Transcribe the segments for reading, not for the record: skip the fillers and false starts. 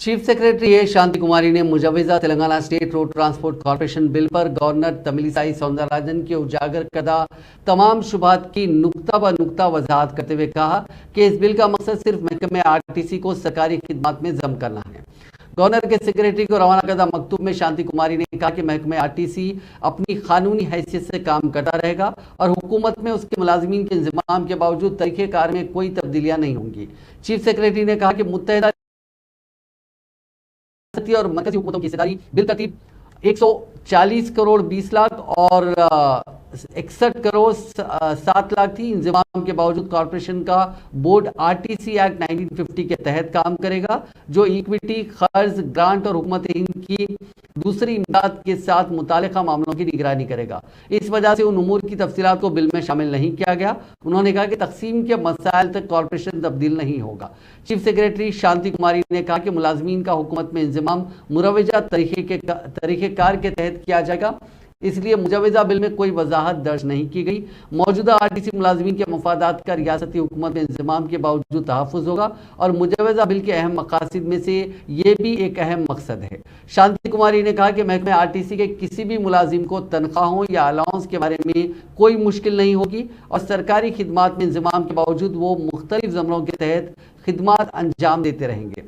Chief secretary A Shanti Kumari ने मुजव्वजा Telangana state road transport corporation bill पर गवर्नर तमिलिसाई सौंदरराजन के उजागर करदा तमाम शुबहात की नुक्ता ब नुक्ता वजाहत करते हुए कहा कि इस बिल का मकसद सिर्फ महकमे आरटीसी को सरकारी खिदमत में जम करना है। गवर्नर के सेक्रेटरी को रवाना करदा मकतूब में शांति कुमारी ने कहा कि महकमे आरटीसी अपनी कानूनी हैसियत से काम करता रहेगा और हुकूमत में उसके मुलाजमीन के इंतजाम के बावजूद तरीक़ेकार में कोई तब्दीलियां नहीं होंगी। चीफ सेक्रेटरी ने कहा कि मुत्तहिदा और मरकजी हुकूमतों की हिस्सेदारी बिल तरतीब 140 करोड़ 20 लाख और 61 करोड़ 7 लाख थी। इंतजाम के बावजूद कॉर्पोरेशन का बोर्ड आरटीसी एक्ट 1950 के तहत काम करेगा, जो इक्विटी, कर्ज, ग्रांट और हुकूमत हिंद की दूसरी इमदाद के साथ मुतालिका मामलों की निगरानी करेगा। इस वजह से उन उमूर की तफसीलात को बिल में शामिल नहीं किया गया। उन्होंने कहा कि तकसीम के मसाइल तक कॉर्पोरेशन तब्दील नहीं होगा। चीफ सेक्रेटरी शांति कुमारी ने कहा कि मुलाजमीन का हुकूमत में इंतजाम मुरवजा तरीक़ेकार के तहत किया जाएगा, इसलिए मुजव्वजा बिल में कोई वजाहत दर्ज नहीं की गई। मौजूदा आरटीसी मुलाजमीन के मफादात का रियासती हुकूमत में इंतजाम के बावजूद तहफ़्फ़ुज़ होगा और मुजव्वजा बिल के अहम मकासद में से ये भी एक अहम मकसद है। शांति कुमारी ने कहा कि महकमे आरटीसी के किसी भी मुलाजिम को तनख्वाहों या अलाउंस के बारे में कोई मुश्किल नहीं होगी और सरकारी खिदमात में इंतजाम के बावजूद वो मुख्तलिफ ज़मरों के तहत खिदमात अंजाम देते रहेंगे।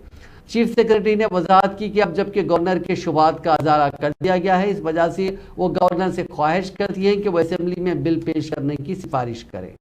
चीफ सेक्रेटरी ने वजाहत की कि अब जबकि गवर्नर के शुबहात का अजारा कर दिया गया है, इस वजह से वो गवर्नर से ख्वाहिश करती हैं कि वो असेंबली में बिल पेश करने की सिफारिश करें।